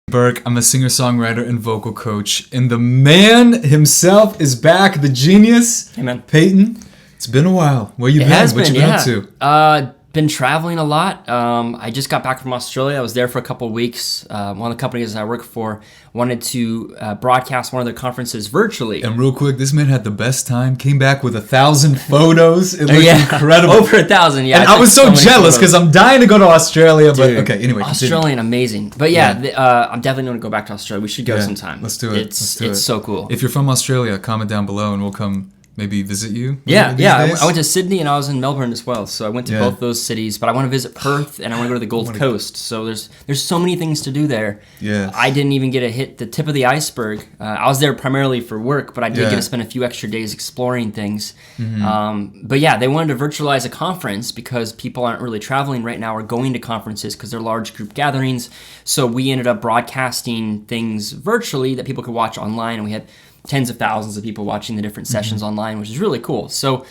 Burke. I'm a singer-songwriter and vocal coach, and the man himself is back, the genius. Hey, man. Peyton, it's been a while. Where you been? What you been up to? Been traveling a lot. I just got back from Australia. I was there for a couple of weeks. One of the companies I work for wanted to broadcast one of their conferences virtually. And real quick, this man had the best time. Came back with 1,000 photos. It looked incredible. Over 1,000, yeah. And I was so jealous because I'm dying to go to Australia. But okay, anyway. Australian, amazing. But I'm definitely going to go back to Australia. We should go sometime. Let's do it. It's so cool. If you're from Australia, comment down below and we'll come maybe visit you. I went to Sydney and I was in Melbourne as well. So I went to both those cities. But I want to visit Perth and I want to go to the Gold Coast. So there's so many things to do there. Yeah. I didn't even get to hit the tip of the iceberg. I was there primarily for work, but I did get to spend a few extra days exploring things. Mm-hmm. But yeah, they wanted to virtualize a conference because people aren't really traveling right now or going to conferences because they're large group gatherings. So we ended up broadcasting things virtually that people could watch online, and we had tens of thousands of people watching the different sessions online, which is really cool. So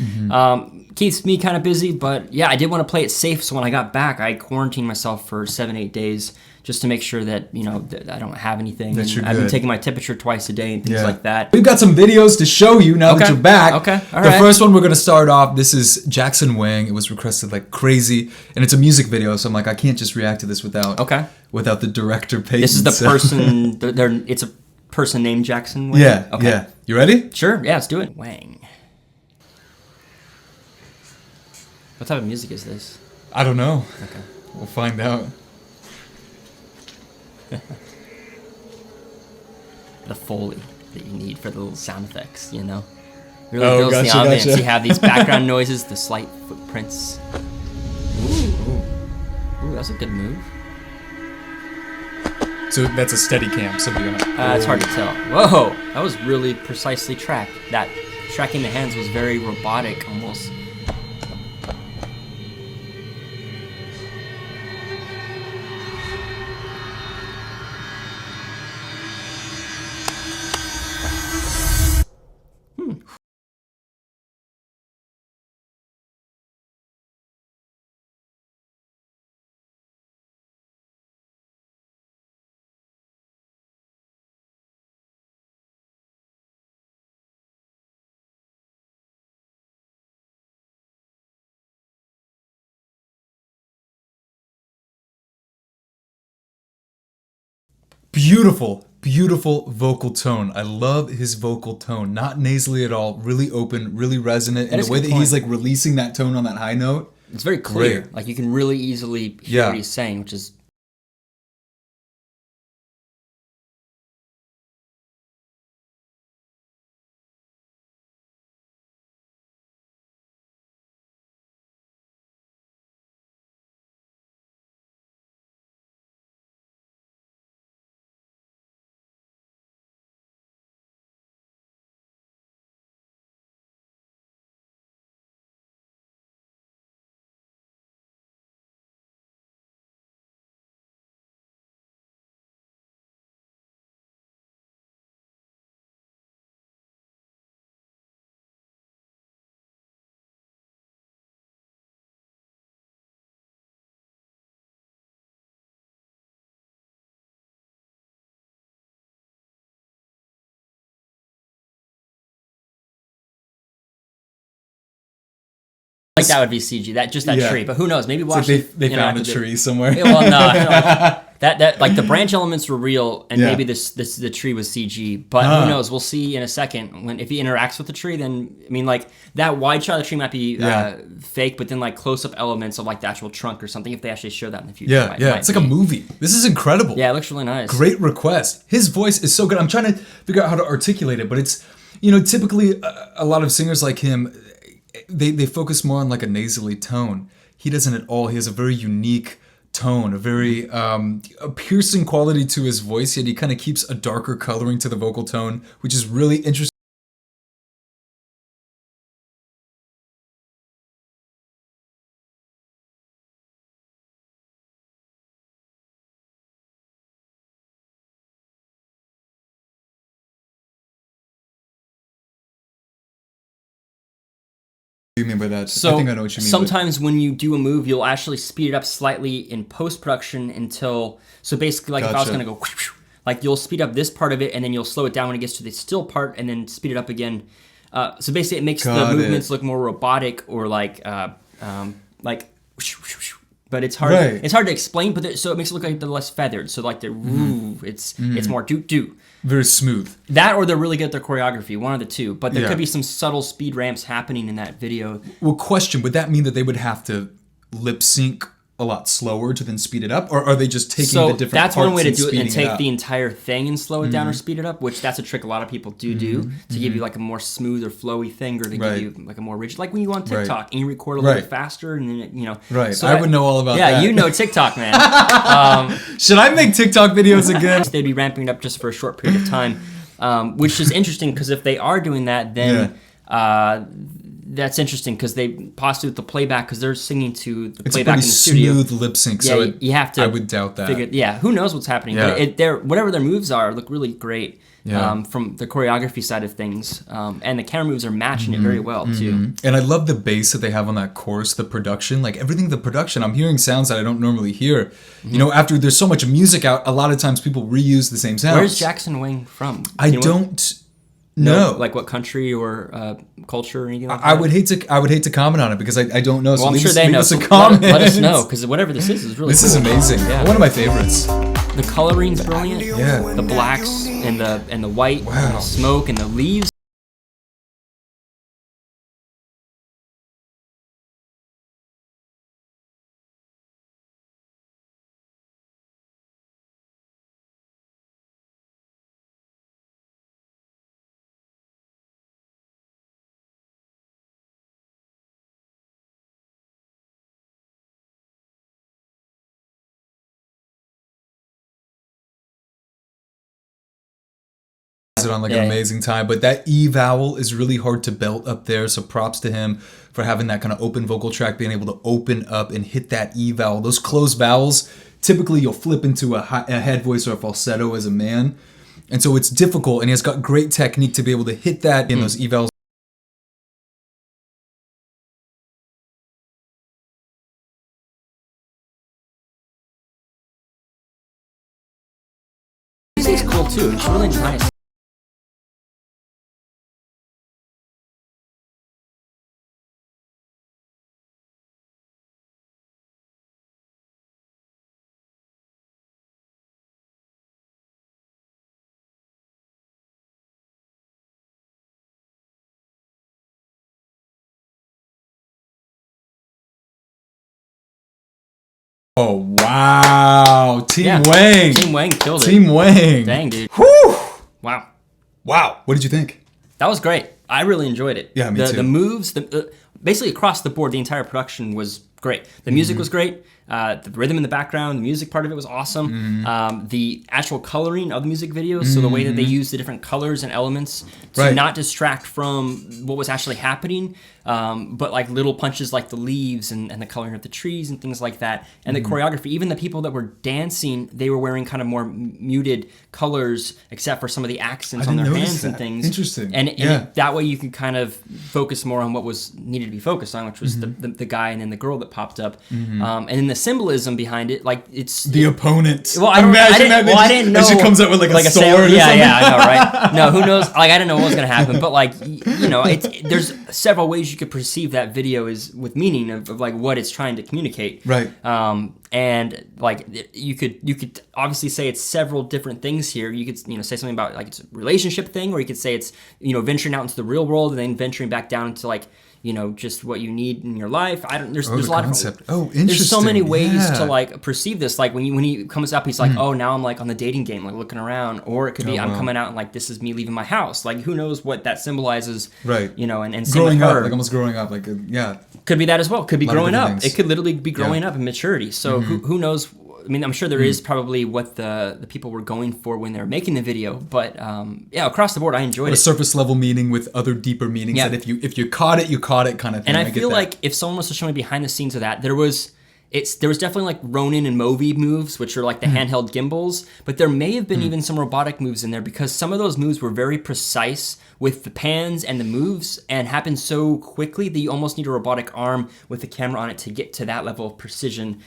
keeps me kind of busy, but yeah, I did want to play it safe. So when I got back, I quarantined myself for 7-8 days just to make sure that, that I don't have anything. I've been taking my temperature twice a day and things like that. We've got some videos to show you now that you're back. Okay, all right. The first one we're going to start off, this is Jackson Wang. It was requested like crazy, and it's a music video, so I'm like, I can't just react to this without the director Peyton. This is the person, it's a person named Jackson Wang? Yeah, yeah. You ready? Sure, yeah, let's do it. Wang. What type of music is this? I don't know. Okay. We'll find out. The Foley that you need for the little sound effects, Really builds the ambience. You have these background noises, the slight footprints. Ooh, that's a good move. So that's a steady cam. It's hard to tell. Whoa, that was really precisely tracked. That tracking the hands was very robotic, almost. Beautiful vocal tone. I love his vocal tone. Not nasally at all. Really open, really resonant. And the way that he's like releasing that tone on that high note. It's very clear. Great. Like you can really easily hear what he's saying, which is... Like that would be CG. That tree, but who knows? Maybe watch. Like they found a tree somewhere. Well, no. That like the branch elements were real, and maybe the tree was CG. But who knows? We'll see in a second. If he interacts with the tree, then like that wide shot of the tree might be fake, but then like close up elements of like the actual trunk or something. If they actually show that in the future, it's like a movie. This is incredible. Yeah, it looks really nice. Great request. His voice is so good. I'm trying to figure out how to articulate it, but it's typically a lot of singers like him. They focus more on like a nasally tone. He doesn't at all. He has a very unique tone, a very a piercing quality to his voice, yet he kind of keeps a darker coloring to the vocal tone, which is really interesting. What do you mean by that? So I think I know what you mean. Sometimes when you do a move, you'll actually speed it up slightly in post-production until... So basically, like if I was going to go... like you'll speed up this part of it and then you'll slow it down when it gets to the still part and then speed it up again. So basically, it makes the movements look more robotic or like. But it's hard. Right. It's hard to explain. But so it makes it look like they're less feathered. So like they're it's more do. Very smooth. That or they're really good at their choreography. One of the two. But there Yeah. could be some subtle speed ramps happening in that video. Well, question: would that mean that they would have to lip sync a lot slower to then speed it up, or are they just taking the different that's parts one way to and do it and speeding take up? the entire thing and slow it down or speed it up, which that's a trick a lot of people do to give you like a more smooth or flowy thing, or to give you like a more rigid, like when you go on TikTok and you record a little bit faster and then Right. So I would know all about that. Yeah, you know TikTok, man. Should I make TikTok videos again? They'd be ramping it up just for a short period of time, which is interesting because if they are doing that, then that's interesting because they possibly with the playback, because they're singing to the playback in the studio. It's a pretty smooth lip sync, Yeah, so you have to. I would doubt that. Who knows what's happening? Yeah. But whatever their moves are look really great. Yeah. From the choreography side of things, and the camera moves are matching it very well too. And I love the bass that they have on that chorus, the production, like everything. The production, I'm hearing sounds that I don't normally hear. After there's so much music out, a lot of times people reuse the same sounds. Where's Jackson Wang from? I don't know. Like what country or culture or anything like that? I would hate to comment on it because I don't know. Well, So I'm leave sure us, they leave know. us So a comment. let us know, because whatever this is really This cool. is amazing. Yeah. One of my favorites. The coloring's brilliant. Yeah. The blacks and the white and Wow. the smoke and the leaves. It on like an amazing time, but that E vowel is really hard to belt up there, so props to him for having that kind of open vocal track, being able to open up and hit that E vowel. Those closed vowels, typically you'll flip into a head voice or a falsetto as a man, and so it's difficult, and he has got great technique to be able to hit that in those E vowels. Music's cool too. It's really nice. Oh wow, Team Yeah. Wang, Team Wang killed it. Team Wang. Dang, dude. Whew. Wow. Wow. What did you think? That was great. I really enjoyed it. Yeah, me too. The moves, basically across the board, the entire production was great. The music was great. The rhythm in the background, the music part of it was awesome. The actual coloring of the music videos, so the way that they use the different colors and elements to not distract from what was actually happening, but like little punches like the leaves and the coloring of the trees and things like that. And the choreography, even the people that were dancing, they were wearing kind of more muted colors, except for some of the accents on their hands and things. Interesting. And that way you can kind of focus more on what was needed to be focused on, which was the guy and then the girl that popped up. And then the symbolism behind it, like it's The opponent. Well, I didn't know. And she comes out with like a sword or something. Yeah, I know, right? No, who knows? Like, I didn't know what was gonna happen, but like, there's several ways you could perceive that video is with meaning of like what it's trying to communicate. Right. And like you could obviously say it's several different things here. You could say something about like it's a relationship thing, or you could say it's venturing out into the real world and then venturing back down into like just what you need in your life. There's a lot of interesting. There's so many ways to like perceive this. Like when he comes up, he's like, oh, now I'm like on the dating game, like looking around, or it could be I'm coming out and like this is me leaving my house. Like who knows what that symbolizes? Right. And growing up, her. like almost growing up, like yeah. Could be that as well. Could be growing up. Things. It could literally be growing up in maturity. So who knows? I mean, I'm sure there is probably what the people were going for when they were making the video, but across the board, I enjoyed it. A surface level meaning with other deeper meanings that if you caught it, you caught it kind of thing. And I feel like if someone was to show me behind the scenes of that, there was there was definitely like Ronin and Movi moves, which are like the handheld gimbals, but there may have been even some robotic moves in there because some of those moves were very precise with the pans and the moves and happened so quickly that you almost need a robotic arm with the camera on it to get to that level of precision,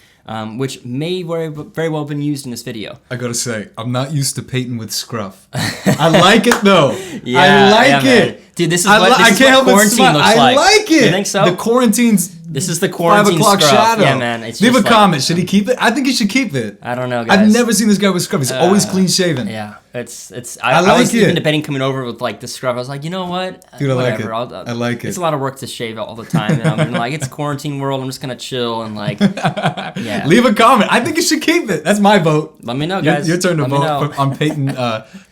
which may very well have been used in this video. I gotta say, I'm not used to Peyton with scruff. I like it though. Yeah, I like it. Man. Dude, this is what quarantine looks like. I like it. You think so? The quarantine's This is the quarantine 5 o'clock scruff. shadow. Yeah, man. It's Leave just a comment. Should he keep it? I think he should keep it. I don't know, guys. I've never seen this guy with scruff. He's always clean shaven. Yeah, I like was it. even debating coming over with like the scruff. I was like, you know what? Dude, I like it. Whatever. I like it. It's a lot of work to shave all the time. And I'm like, it's quarantine world. I'm just gonna chill and like, yeah. Leave a comment. I think you should keep it. That's my vote. Let me know, guys. Your turn to Let me know. vote on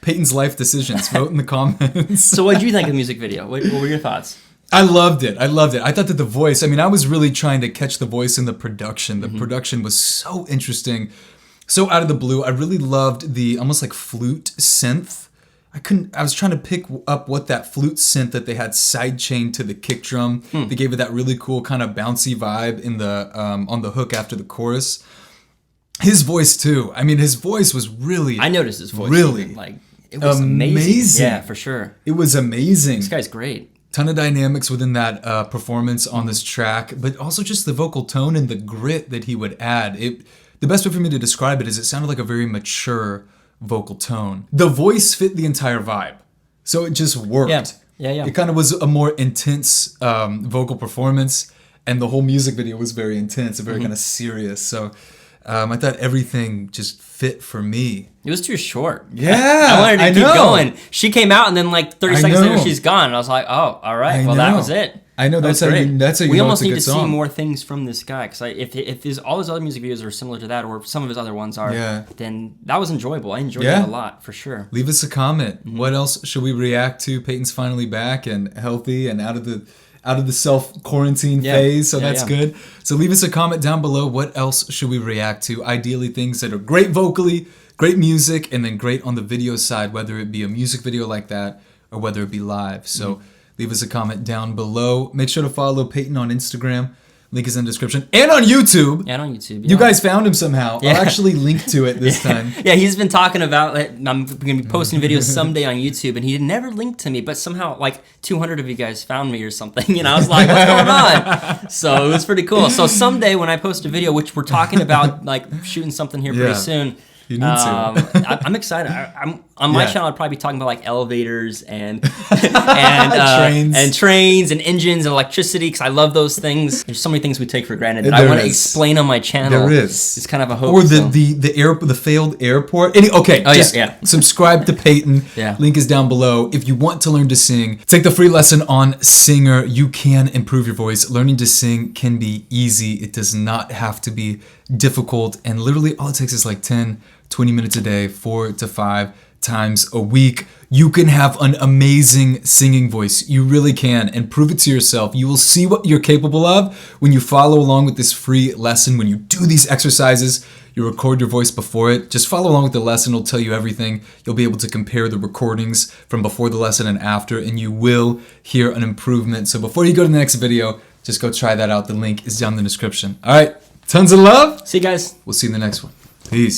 Peyton's life decisions. Vote in the comments. So what did you think of the music video? What were your thoughts? I loved it. I thought that the voice, I mean, I was really trying to catch the voice in the production. The production was so interesting, so out of the blue. I really loved the almost like flute synth. I was trying to pick up what that flute synth that they had sidechained to the kick drum. They gave it that really cool kind of bouncy vibe in the on the hook after the chorus. His voice too. I mean, his voice was really. I noticed his voice. Really, like it was amazing. Yeah, for sure. It was amazing. This guy's great. Ton of dynamics within that performance on this track, but also just the vocal tone and the grit that he would add. The best way for me to describe it is it sounded like a very mature vocal tone. The voice fit the entire vibe, so it just worked. Yeah. It kind of was a more intense vocal performance, and the whole music video was very intense and very kind of serious. So I thought everything just fit for me. It was too short. Yeah, I wanted to keep going. She came out and then like 30 seconds later she's gone. And I was like, oh, all right. Well, that was it. I know that's how you we know almost it's a need good to song. see more things from this guy because if all his other music videos are similar to that or some of his other ones are, then that was enjoyable. I enjoyed it a lot for sure. Leave us a comment. What else should we react to? Peyton's finally back and healthy and out of the self-quarantine phase, so that's good. So leave us a comment down below. What else should we react to? Ideally things that are great vocally, great music, and then great on the video side, whether it be a music video like that or whether it be live. So leave us a comment down below. Make sure to follow Peyton on Instagram. Link is in the description. And on YouTube. And on YouTube. You guys found him somehow. I'll actually link to it this time. Yeah, he's been talking about it. I'm going to be posting videos someday on YouTube, and he never linked to me, but somehow like 200 of you guys found me or something. And I was like, what's going on? So it was pretty cool. So someday when I post a video, which we're talking about like shooting something here pretty soon, you need to. I'm excited. I'm on my channel. I'd probably be talking about like elevators and trains and engines and electricity because I love those things. There's so many things we take for granted that I want to explain on my channel. There is. It's kind of a hope. Or the failed airport. Subscribe to Peyton. Link is down below. If you want to learn to sing, take the free lesson on Singer. You can improve your voice. Learning to sing can be easy. It does not have to be difficult. And literally all it takes is like 10, 20 minutes a day, 4 to 5 times a week. You can have an amazing singing voice. You really can, and prove it to yourself. You will see what you're capable of when you follow along with this free lesson. When you do these exercises, you record your voice before it. Just follow along with the lesson. It'll tell you everything. You'll be able to compare the recordings from before the lesson and after, and you will hear an improvement. So before you go to the next video, just go try that out. The link is down in the description. All right, tons of love. See you guys. We'll see you in the next one. Peace.